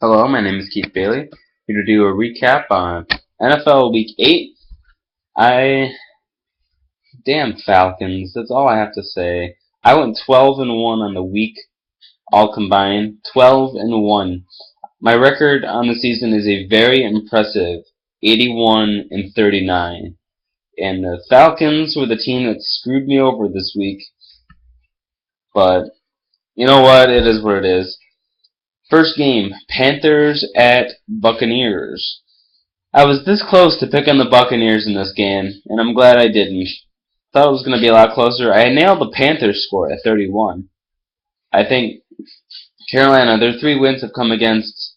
Hello, my name is Keith Bailey. Here to do a recap on NFL Week 8. Damn Falcons, that's all I have to say. I went 12-1 on the week, all combined. 12-1. My record on the season is a very impressive 81-39. And the Falcons were the team that screwed me over this week. But you know what? It is what it is. First game, Panthers at Buccaneers. I was this close to picking the Buccaneers in this game, and I'm glad I didn't. Thought it was going to be a lot closer. I nailed the Panthers score at 31. I think Carolina, their 3 wins have come against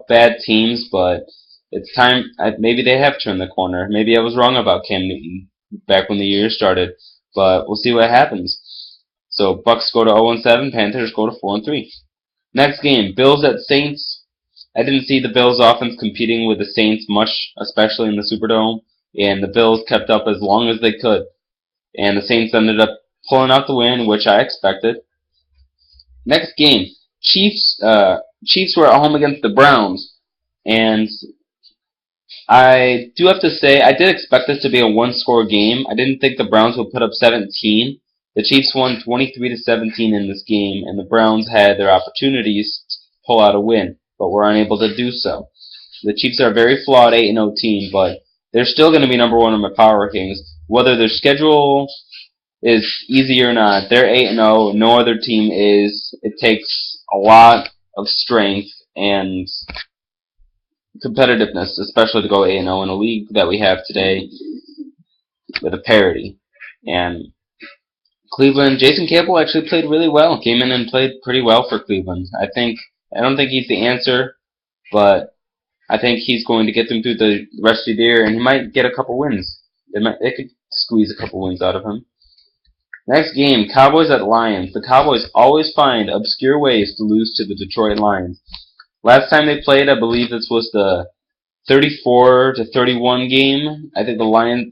bad teams, but it's time. Maybe they have turned the corner. Maybe I was wrong about Cam Newton back when the year started, but we'll see what happens. So Bucks go to 0-7, Panthers go to 4-3. Next game, Bills at Saints. I didn't see the Bills offense competing with the Saints much, especially in the Superdome, and the Bills kept up as long as they could. And the Saints ended up pulling out the win, which I expected. Next game, Chiefs were at home against the Browns, and I do have to say I did expect this to be a one-score game. I didn't think the Browns would put up 17. The Chiefs won 23-17 in this game, and the Browns had their opportunities to pull out a win, but were unable to do so. The Chiefs are a very flawed 8-0 team, but they're still going to be number 1 in my power rankings. Whether their schedule is easy or not, they're 8-0. No other team is. It takes a lot of strength and competitiveness, especially to go 8-0 in a league that we have today with a parity. And Cleveland, Jason Campbell actually played really well. Came in and played pretty well for Cleveland. I don't think he's the answer, but I think he's going to get them through the rest of the year, and he might get a couple wins. They could squeeze a couple wins out of him. Next game, Cowboys at Lions. The Cowboys always find obscure ways to lose to the Detroit Lions. Last time they played, I believe this was the 34-31 game. I think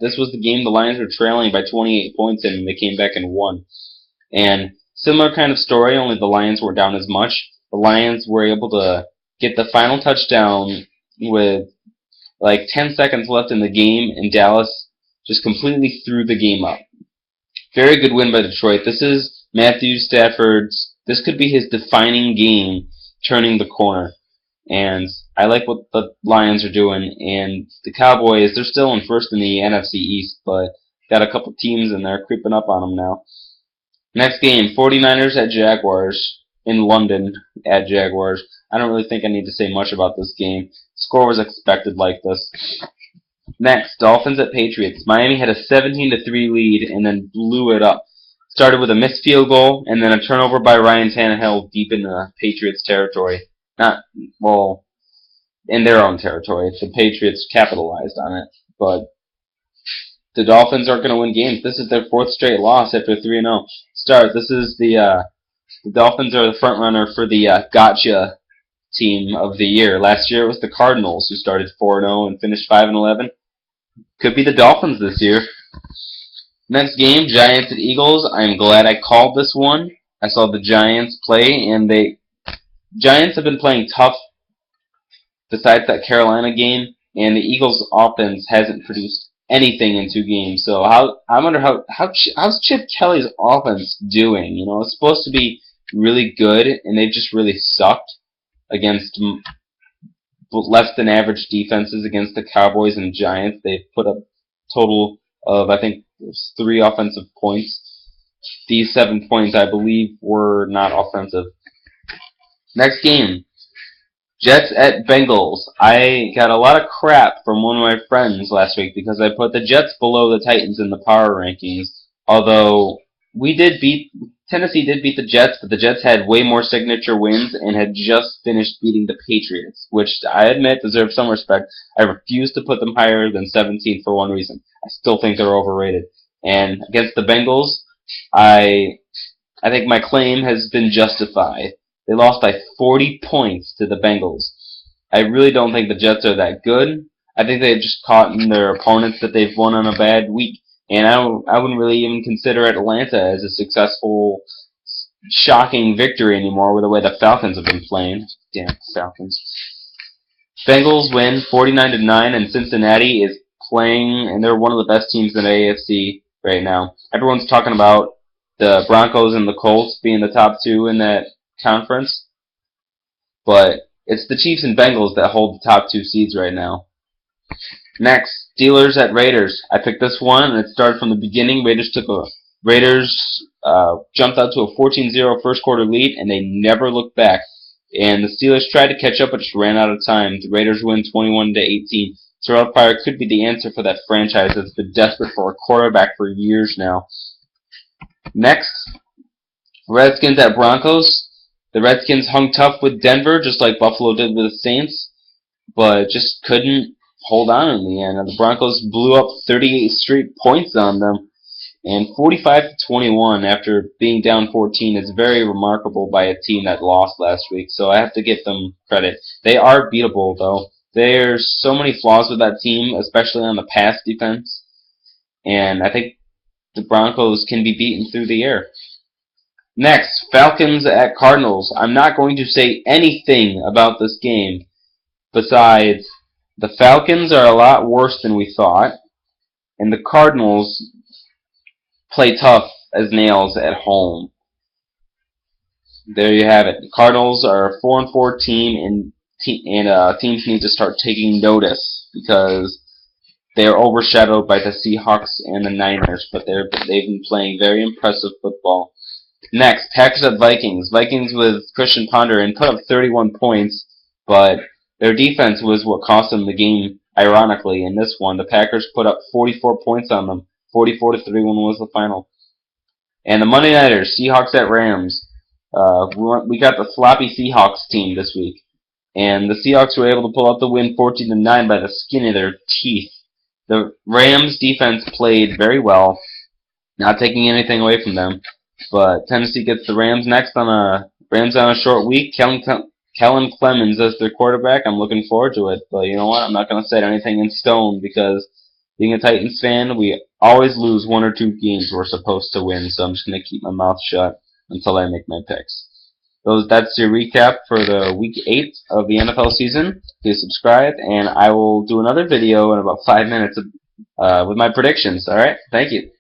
this was the game the Lions were trailing by 28 points and they came back and won. And similar kind of story, only the Lions weren't down as much. The Lions were able to get the final touchdown with like 10 seconds left in the game, and Dallas just completely threw the game up. Very good win by Detroit. This is Matthew Stafford's, this could be his defining game, turning the corner. And I like what the Lions are doing. And the Cowboys, they're still in first in the NFC East, but got a couple teams in there creeping up on them now. Next game, 49ers at Jaguars in London at Jaguars. I don't really think I need to say much about this game. Score was expected like this. Next, Dolphins at Patriots. Miami had a 17-3 lead and then blew it up. Started with a missed field goal and then a turnover by Ryan Tannehill deep in the Patriots territory. In their own territory. The Patriots capitalized on it, but the Dolphins aren't going to win games. This is their 4th straight loss after 3-0 start. This is the Dolphins are the front runner for the gotcha team of the year. Last year it was the Cardinals who started 4-0 and finished 5-11. Could be the Dolphins this year. Next game, Giants at Eagles. I'm glad I called this one. I saw the Giants play, and Giants have been playing tough besides that Carolina game, and the Eagles' offense hasn't produced anything in 2 games. So I wonder how's Chip Kelly's offense doing? You know, it's supposed to be really good, and they've just really sucked against less than average defenses against the Cowboys and Giants. They've put up a total of, I think, 3 offensive points. These 7 points, I believe, were not offensive. Next game, Jets at Bengals. I got a lot of crap from one of my friends last week because I put the Jets below the Titans in the power rankings. Although Tennessee did beat the Jets, but the Jets had way more signature wins and had just finished beating the Patriots, which I admit deserve some respect. I refuse to put them higher than 17 for one reason. I still think they're overrated. And against the Bengals, I think my claim has been justified. They lost by 40 points to the Bengals. I really don't think the Jets are that good. I think they've just caught in their opponents that they've won on a bad week. And I wouldn't really even consider Atlanta as a successful shocking victory anymore with the way the Falcons have been playing. Damn Falcons. Bengals win 49-9, and Cincinnati is playing, and they're one of the best teams in the AFC right now. Everyone's talking about the Broncos and the Colts being the top two in that conference, but it's the Chiefs and Bengals that hold the top two seeds right now. Next, Steelers at Raiders. I picked this one, and it started from the beginning. Raiders jumped out to a 14-0 first quarter lead, and they never looked back. And the Steelers tried to catch up, but just ran out of time. The Raiders win 21-18. Terrell Pryor could be the answer for that franchise that's been desperate for a quarterback for years now. Next, Redskins at Broncos. The Redskins hung tough with Denver, just like Buffalo did with the Saints, but just couldn't hold on in the end. And the Broncos blew up 38 straight points on them. And 45-21 after being down 14 is very remarkable by a team that lost last week, so I have to give them credit. They are beatable, though. There's so many flaws with that team, especially on the pass defense, and I think the Broncos can be beaten through the air. Next, Falcons at Cardinals. I'm not going to say anything about this game besides the Falcons are a lot worse than we thought, and the Cardinals play tough as nails at home. There you have it. The Cardinals are a 4-4 team, and teams need to start taking notice because they are overshadowed by the Seahawks and the Niners, but they've been playing very impressive football. Next, Packers at Vikings. Vikings with Christian Ponder and put up 31 points, but their defense was what cost them the game. Ironically, in this one, the Packers put up 44 points on them. 44-31 was the final. And the Monday Nighters, Seahawks at Rams. We got the sloppy Seahawks team this week. And the Seahawks were able to pull out the win 14-9 by the skin of their teeth. The Rams defense played very well, not taking anything away from them. But Tennessee gets the Rams next on a short week. Kellen Clemens as their quarterback. I'm looking forward to it. But you know what? I'm not going to set anything in stone because being a Titans fan, we always lose one or two games we're supposed to win. So I'm just going to keep my mouth shut until I make my picks. That's your recap for the Week 8 of the NFL season. Please subscribe, and I will do another video in about 5 minutes with my predictions. All right? Thank you.